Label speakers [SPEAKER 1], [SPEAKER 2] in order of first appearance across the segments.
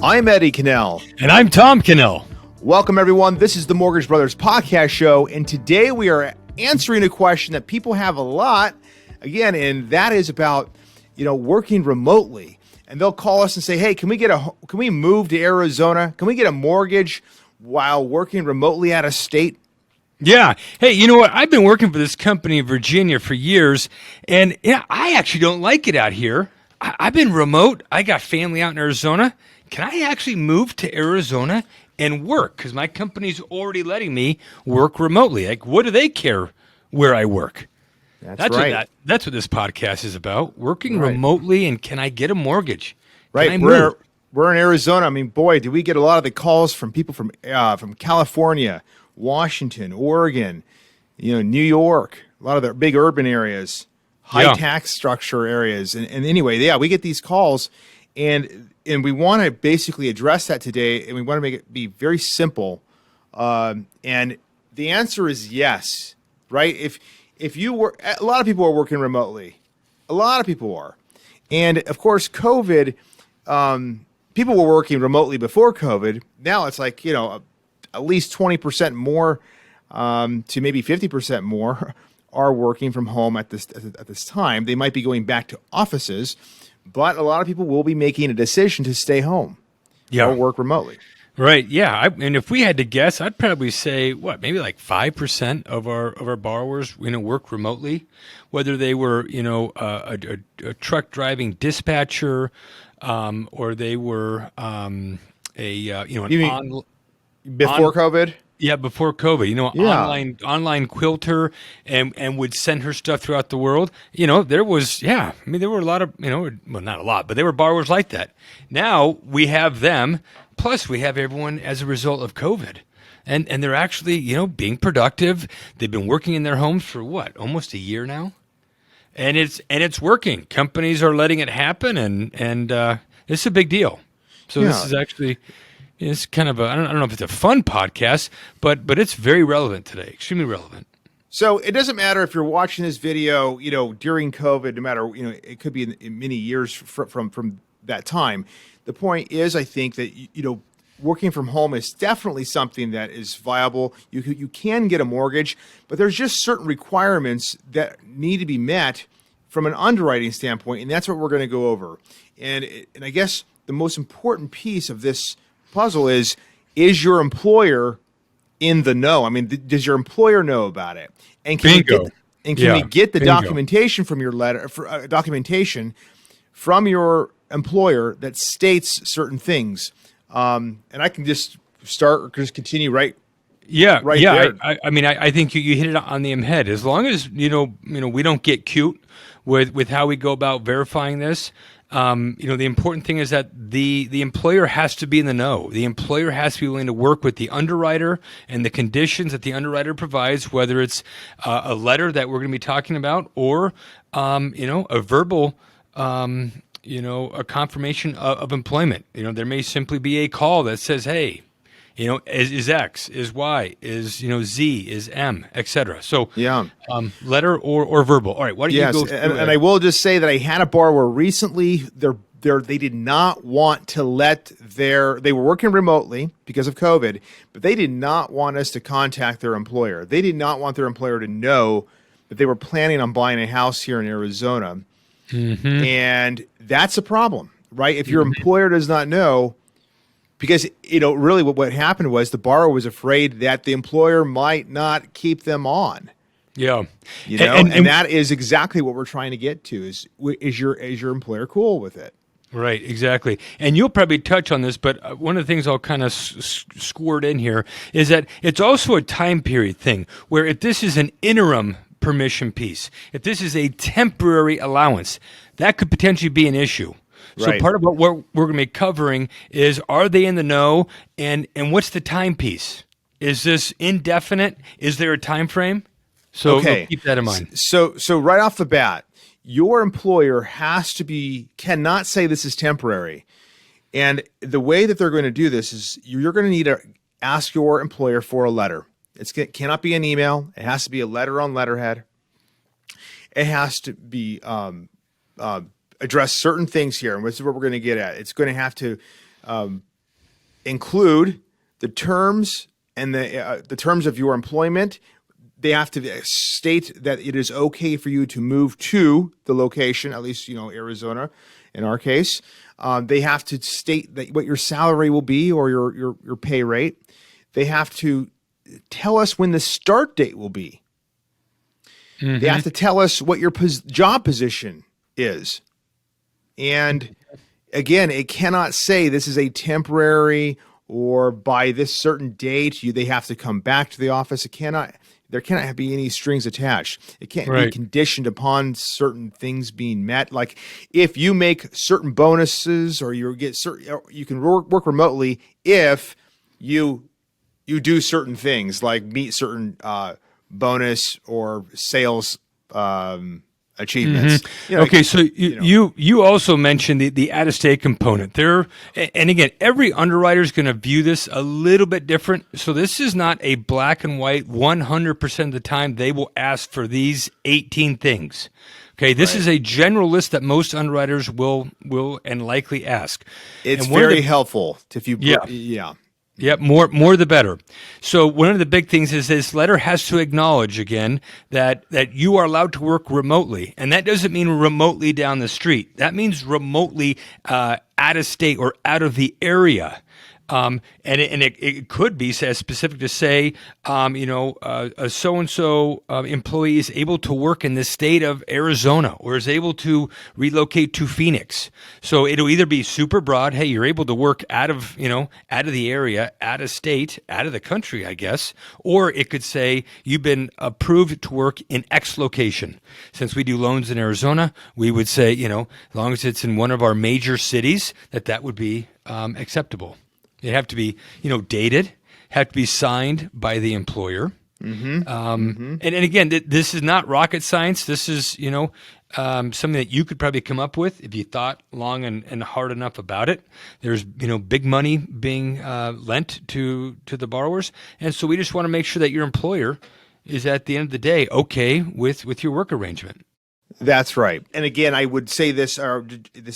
[SPEAKER 1] I'm Eddie Cannell.
[SPEAKER 2] And I'm Tom Cannell.
[SPEAKER 1] Welcome, everyone. This is the Mortgage Brothers podcast show, and today we are answering a question that people have a lot, again, and that is about, working remotely. And they'll call us and say, "Hey, can we move to Arizona? Can we get a mortgage while working remotely out of state?"
[SPEAKER 2] Yeah. Hey, you know what? I've been working for this company in Virginia for years, and I actually don't like it out here. I've been remote. I got family out in Arizona. Can I actually move to Arizona and work? Because my company's already letting me work remotely. Like, what do they care where I work?
[SPEAKER 1] That's right.
[SPEAKER 2] That's what this podcast is about. Working remotely, and can I get a mortgage?
[SPEAKER 1] Right. We're in Arizona. I mean, boy, do we get a lot of the calls from people from California, Washington, Oregon, New York, a lot of the big urban areas, high tax structure areas. And anyway, we get these calls, and we want to basically address that today, and we want to make it be very simple. And the answer is yes, right? If you were, a lot of people are working remotely. A lot of people are. And of course, COVID, people were working remotely before COVID. Now it's like, at least 20% more to maybe 50% more are working from home at this time. They might be going back to offices, but a lot of people will be making a decision to stay home or work remotely.
[SPEAKER 2] Right. Yeah. And if we had to guess, I'd probably say maybe like 5% of our borrowers, work remotely, whether they were, a truck driving dispatcher, or they were
[SPEAKER 1] Before COVID?
[SPEAKER 2] Yeah, before COVID, online quilter and would send her stuff throughout the world. There was, there were a lot of, not a lot, but there were borrowers like that. Now we have them, plus we have everyone as a result of COVID. And they're actually, being productive. They've been working in their homes for almost a year now? And it's working. Companies are letting it happen, and it's a big deal. So this is actually... It's kind of I don't know if it's a fun podcast, but it's very relevant today, extremely relevant.
[SPEAKER 1] So it doesn't matter if you're watching this video, during COVID, no matter, it could be in many years from that time. The point is, I think that, working from home is definitely something that is viable. You can get a mortgage, but there's just certain requirements that need to be met from an underwriting standpoint, and that's what we're going to go over. And I guess the most important piece of this puzzle is your employer in the know? I mean, does your employer know about it? And can we get the documentation from your documentation from your employer that states certain things? And I can just start or just continue there.
[SPEAKER 2] I think you hit it on the head. As long as we don't get cute with how we go about verifying this. The important thing is that the employer has to be in the know. The employer has to be willing to work with the underwriter and the conditions that the underwriter provides, whether it's a letter that we're going to be talking about or, a verbal, a confirmation of employment. There may simply be a call that says, hey, is X, is Y, is, Z, is M, etc. So, letter or verbal. All right, why don't you go through
[SPEAKER 1] and I will just say that I had a borrower recently. They did not want to they were working remotely because of COVID, but they did not want us to contact their employer. They did not want their employer to know that they were planning on buying a house here in Arizona. Mm-hmm. And that's a problem, right? If your employer does not know, because, really what happened was the borrower was afraid that the employer might not keep them on.
[SPEAKER 2] Yeah.
[SPEAKER 1] And that is exactly what we're trying to get to is your employer cool with it?
[SPEAKER 2] Right, exactly. And you'll probably touch on this, but one of the things I'll kind of squirt in here is that it's also a time period thing where if this is an interim permission piece, if this is a temporary allowance, that could potentially be an issue. So part of what we're going to be covering is, are they in the know, and what's the time piece? Is this indefinite? Is there a time frame? So keep that in mind.
[SPEAKER 1] So right off the bat, your employer cannot say this is temporary. And the way that they're going to do this is you're going to need to ask your employer for a letter. It cannot be an email. It has to be a letter on letterhead. It has to be address certain things here, and this is what we're going to get at. It's going to have to include the terms and the terms of your employment. They have to state that it is okay for you to move to the location, at least, Arizona in our case. They have to state that what your salary will be or your pay rate. They have to tell us when the start date will be. They have to tell us what your job position is. And again, it cannot say this is a temporary or by this certain date they have to come back to the office. There cannot be any strings attached. It can't be conditioned upon certain things being met. Like if you make certain bonuses or you can work remotely if you do certain things like meet certain bonus or sales achievements.
[SPEAKER 2] Okay, so you also mentioned the out-of-state component there, and again, every underwriter is going to view this a little bit different. So this is not a black and white. 100% of the time, they will ask for these 18 things. Okay, this is a general list that most underwriters will and likely ask.
[SPEAKER 1] It's very helpful if you
[SPEAKER 2] Yep, more the better. So one of the big things is this letter has to acknowledge again that you are allowed to work remotely, and that doesn't mean remotely down the street. That means remotely out of state or out of the area. And it could be specific to say, a so-and-so employee is able to work in the state of Arizona or is able to relocate to Phoenix. So it'll either be super broad, hey, you're able to work out of the area, out of state, out of the country, I guess, or it could say you've been approved to work in X location. Since we do loans in Arizona, we would say, as long as it's in one of our major cities, that would be acceptable. They have to be, dated, have to be signed by the employer. And again, this is not rocket science. This is, something that you could probably come up with if you thought long and hard enough about it. There's, big money being lent to the borrowers. And so we just want to make sure that your employer is at the end of the day okay with your work arrangement.
[SPEAKER 1] That's right. And again, I would say this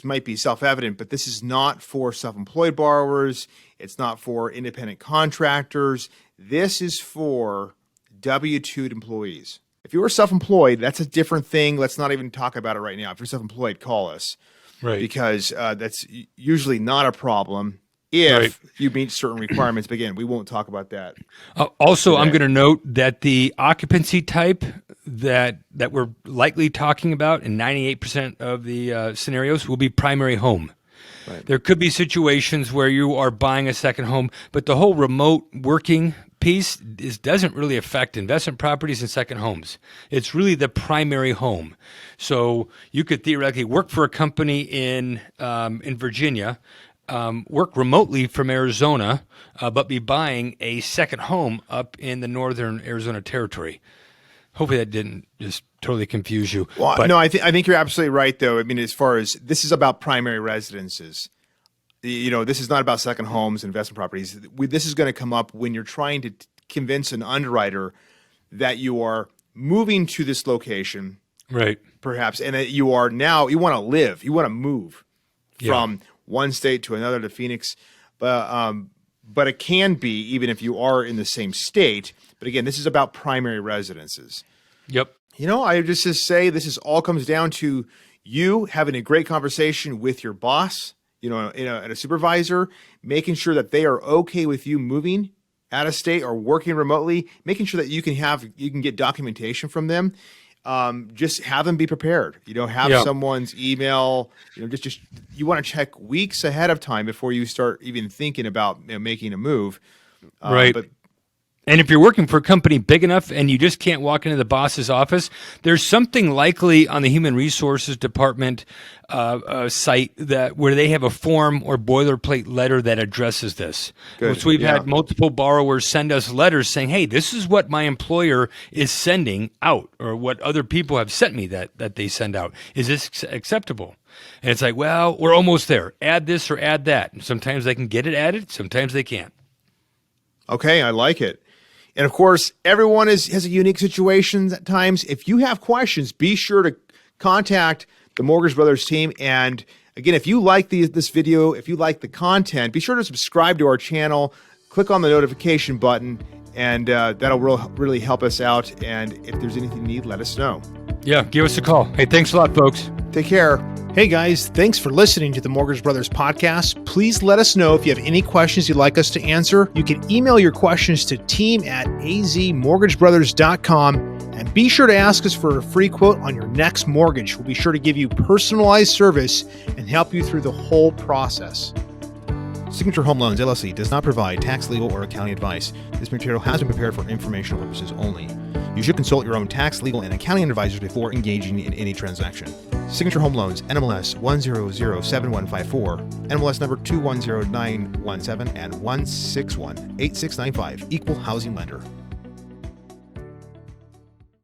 [SPEAKER 1] might be self-evident, but this is not for self-employed borrowers. It's not for independent contractors. This is for W-2 employees. If you were self-employed, that's a different thing. Let's not even talk about it right now. If you're self-employed, call us.
[SPEAKER 2] Right.
[SPEAKER 1] Because that's usually not a problem if you meet certain requirements. But again, we won't talk about that.
[SPEAKER 2] Also, today. I'm going to note that the occupancy type that we're likely talking about in 98% of the scenarios will be primary home. Right. There could be situations where you are buying a second home, but the whole remote working piece doesn't really affect investment properties and second homes. It's really the primary home. So you could theoretically work for a company in Virginia, work remotely from Arizona, but be buying a second home up in the northern Arizona territory. Hopefully that didn't just totally confuse you.
[SPEAKER 1] Well, no, I think you're absolutely right, though. I mean, as far as this is about primary residences. This is not about second homes, investment properties. This is going to come up when you're trying to convince an underwriter that you are moving to this location,
[SPEAKER 2] right?
[SPEAKER 1] Perhaps, and that you want to move from one state to another to Phoenix, but it can be even if you are in the same state. But again, this is about primary residences.
[SPEAKER 2] Yep.
[SPEAKER 1] I just say this all comes down to you having a great conversation with your boss, and a supervisor, making sure that they are okay with you moving out of state or working remotely, making sure that you can get documentation from them. Just have them be prepared. Have someone's email. Just you want to check weeks ahead of time before you start even thinking about making a move.
[SPEAKER 2] Right. And if you're working for a company big enough and you just can't walk into the boss's office, there's something likely on the Human Resources Department site where they have a form or boilerplate letter that addresses this.
[SPEAKER 1] Good.
[SPEAKER 2] So we've had multiple borrowers send us letters saying, hey, this is what my employer is sending out, or what other people have sent me that they send out. Is this acceptable? And it's like, well, we're almost there. Add this or add that. And sometimes they can get it added. Sometimes they can't.
[SPEAKER 1] Okay, I like it. And of course, everyone has a unique situation at times. If you have questions, be sure to contact the Mortgage Brothers team. And Again, if you like this video, if you like the content, be sure to subscribe to our channel, click on the notification button, and that'll really help us out. And if there's anything you need, let us know.
[SPEAKER 2] Yeah, give us a call. Hey, thanks a lot, folks.
[SPEAKER 1] Take care.
[SPEAKER 3] Hey guys, thanks for listening to the Mortgage Brothers podcast. Please let us know if you have any questions you'd like us to answer. You can email your questions to team@azmortgagebrothers.com, and be sure to ask us for a free quote on your next mortgage. We'll be sure to give you personalized service and help you through the whole process.
[SPEAKER 1] Signature Home Loans, LLC does not provide tax, legal, or accounting advice. This material has been prepared for informational purposes only. You should consult your own tax, legal, and accounting advisors before engaging in any transaction. Signature Home Loans, NMLS 1007154, NMLS number 210917, and 1618695, Equal Housing Lender.